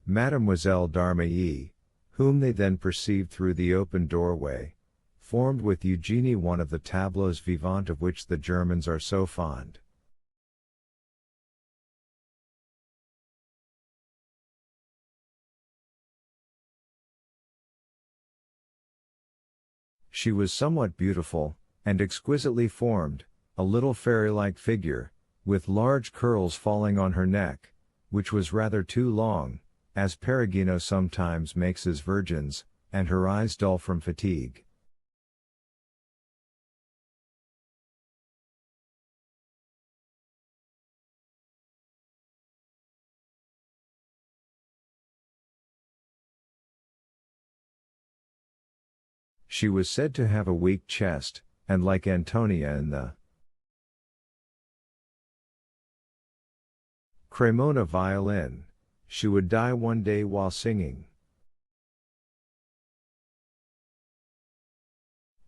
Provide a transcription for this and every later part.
Mademoiselle d'Armailly, whom they then perceived through the open doorway, formed with Eugenie one of the tableaux vivants of which the Germans are so fond. She was somewhat beautiful, and exquisitely formed, a little fairy-like figure, with large curls falling on her neck, which was rather too long, as Perugino sometimes makes his virgins, and her eyes dull from fatigue. She was said to have a weak chest, and like Antonia in the Cremona violin, she would die one day while singing.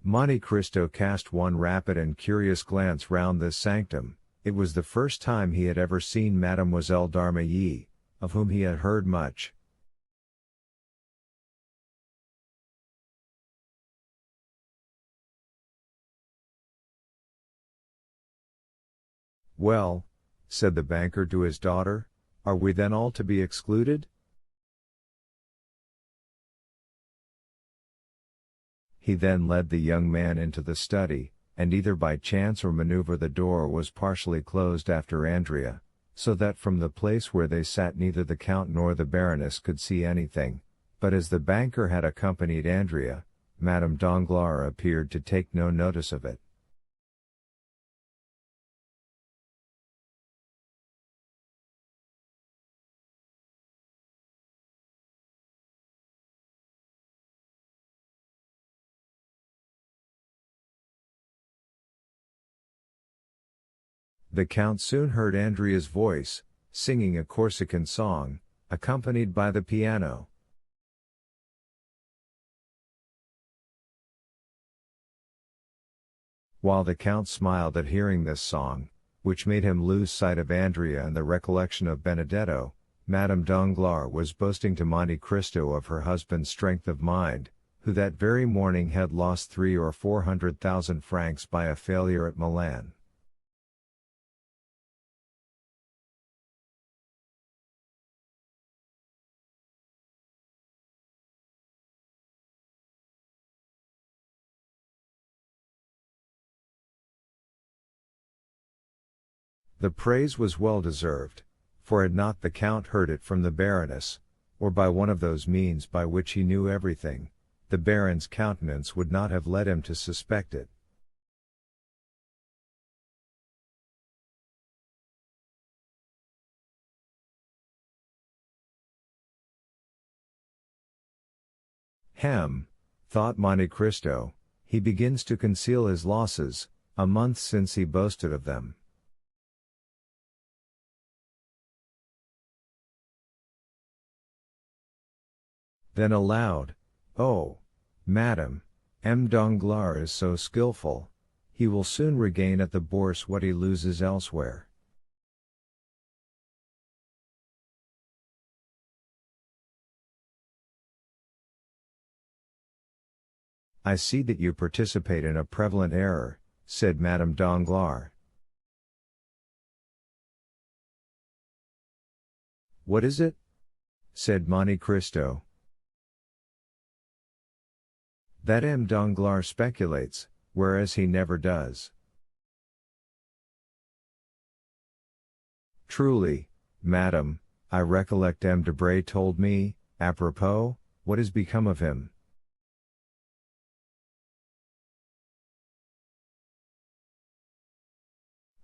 Monte Cristo cast one rapid and curious glance round this sanctum. It was the first time he had ever seen Mademoiselle d'Armailly, of whom he had heard much. "Well," said the banker to his daughter, "are we then all to be excluded?" He then led the young man into the study, and either by chance or maneuver the door was partially closed after Andrea, so that from the place where they sat neither the Count nor the Baroness could see anything, but as the banker had accompanied Andrea, Madame Danglars appeared to take no notice of it. The Count soon heard Andrea's voice, singing a Corsican song, accompanied by the piano. While the Count smiled at hearing this song, which made him lose sight of Andrea and the recollection of Benedetto, Madame Danglars was boasting to Monte Cristo of her husband's strength of mind, who that very morning had lost 300,000 or 400,000 francs by a failure at Milan. The praise was well deserved, for had not the Count heard it from the Baroness, or by one of those means by which he knew everything, the Baron's countenance would not have led him to suspect it. Hem, thought Monte Cristo, he begins to conceal his losses, a month since he boasted of them. Then aloud, "Oh, Madame, M. Danglars is so skillful, he will soon regain at the Bourse what he loses elsewhere." "I see that you participate in a prevalent error," said Madame Danglars. "What is it?" said Monte Cristo. "That M. Danglars speculates, whereas he never does." "Truly, madam, I recollect M. Debray told me, apropos, what is become of him?"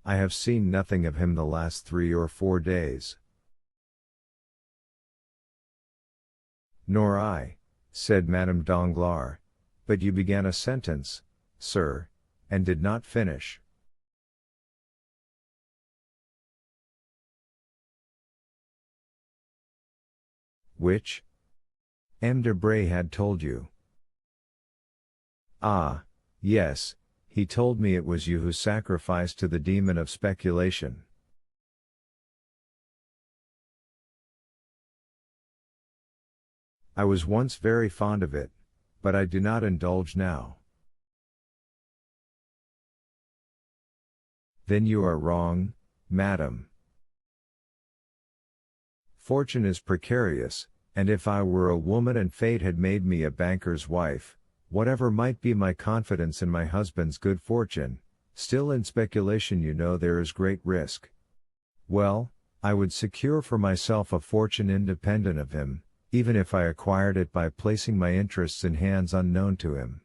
"I have seen nothing of him the last 3 or 4 days." "Nor I," said Madame Danglars. "But you began a sentence, sir, and did not finish." "Which? M. Debray had told you." "Ah, yes, he told me it was you who sacrificed to the demon of speculation." I was once very fond of it, but I do not indulge now. Then you are wrong, madam. Fortune is precarious, and if I were a woman and fate had made me a banker's wife, whatever might be my confidence in my husband's good fortune, still in speculation you know there is great risk. Well, I would secure for myself a fortune independent of him, even if I acquired it by placing my interests in hands unknown to him.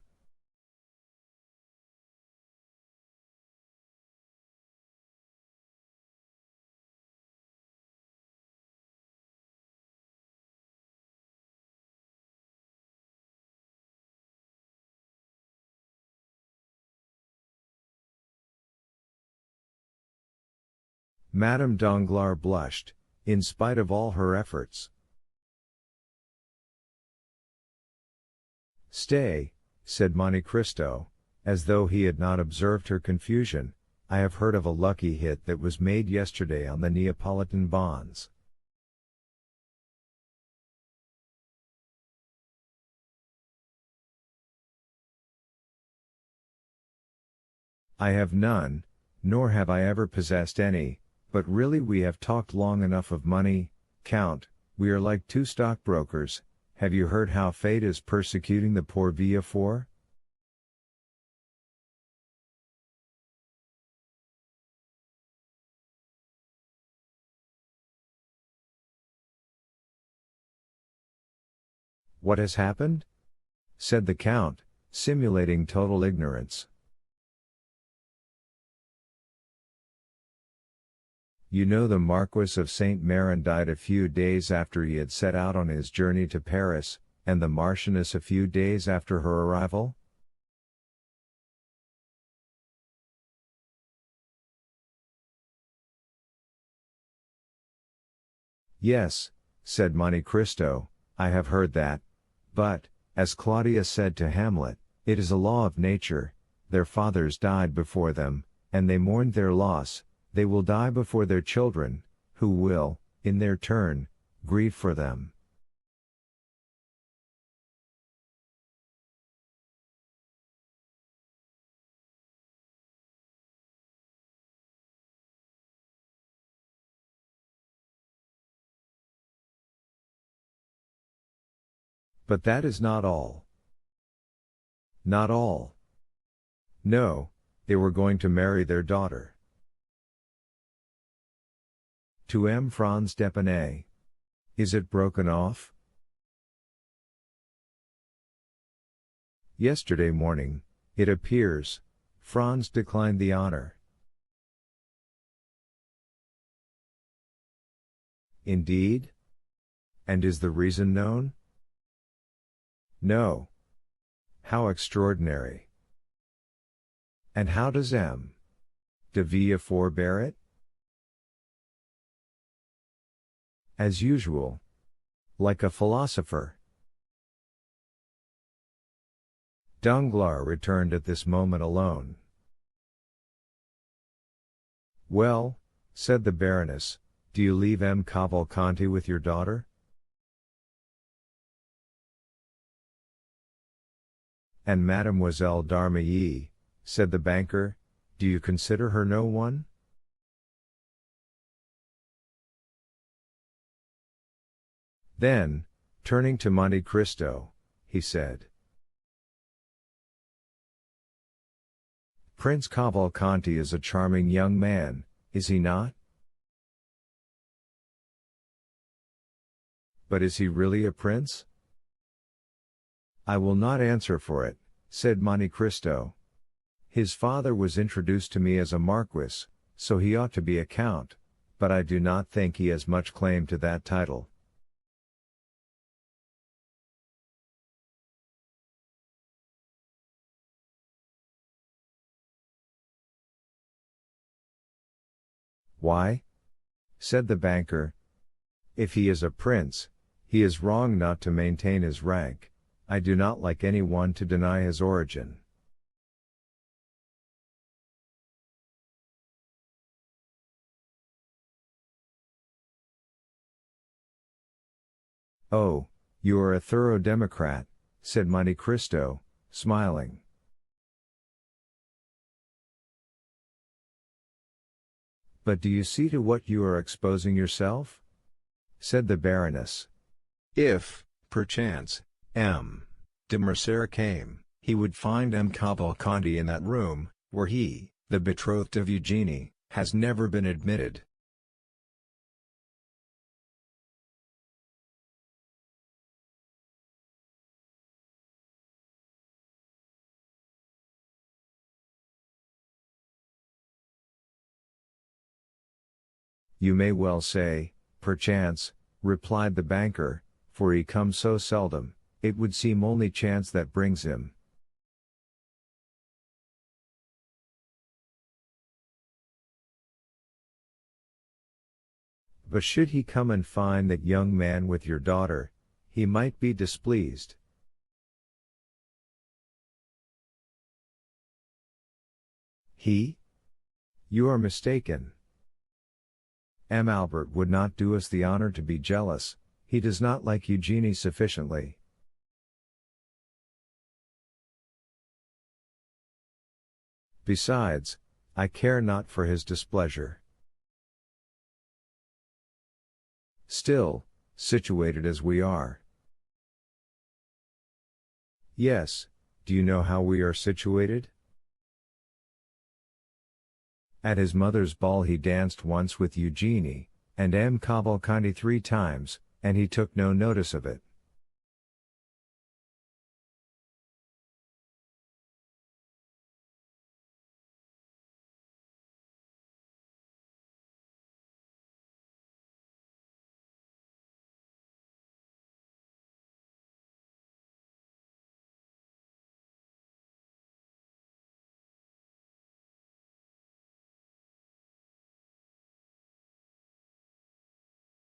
Madame Danglars blushed, in spite of all her efforts. "Stay," said Monte Cristo, as though he had not observed her confusion, "I have heard of a lucky hit that was made yesterday on the Neapolitan bonds." "I have none, nor have I ever possessed any, but really we have talked long enough of money, Count, we are like two stockbrokers. Have you heard how fate is persecuting the poor Villefort?" "What has happened?" said the Count, simulating total ignorance. "You know the Marquis of Saint Méran died a few days after he had set out on his journey to Paris, and the Marchioness a few days after her arrival?" "Yes," said Monte Cristo, "I have heard that. But, as Claudius said to Hamlet, it is a law of nature, their fathers died before them, and they mourned their loss, they will die before their children, who will, in their turn, grieve for them." But that is not all. Not all. No, they were going to marry their daughter. To M. Franz d'Épinay. Is it broken off? Yesterday morning, it appears, Franz declined the honor. Indeed? And is the reason known? No. How extraordinary. And how does M. de Villefort bear it? As usual. Like a philosopher. Danglars returned at this moment alone. "Well," said the Baroness, "do you leave M. Cavalcanti with your daughter?" "And Mademoiselle d'Armilly," said the banker, "do you consider her no one?" Then, turning to Monte Cristo, he said, "Prince Cavalcanti is a charming young man, is he not?" "But is he really a prince?" "I will not answer for it," said Monte Cristo. "His father was introduced to me as a marquis, so he ought to be a count, but I do not think he has much claim to that title." "Why?" said the banker. "If he is a prince, he is wrong not to maintain his rank. I do not like any one to deny his origin." "Oh, You are a thorough democrat, said Monte Cristo, smiling. But do you see to what you are exposing yourself? Said the Baroness. If, perchance, M. de Mercer came, he would find M. Cavalcanti in that room, where he, the betrothed of Eugenie, has never been admitted. You may well say, perchance, replied the banker, for he comes so seldom, it would seem only chance that brings him. But should he come and find that young man with your daughter, he might be displeased. He? You are mistaken. M. Albert would not do us the honor to be jealous, he does not like Eugenie sufficiently. Besides, I care not for his displeasure. Still, situated as we are. Yes, do you know how we are situated? At his mother's ball he danced once with Eugenie, and M. Cavalcanti 3 times, and he took no notice of it.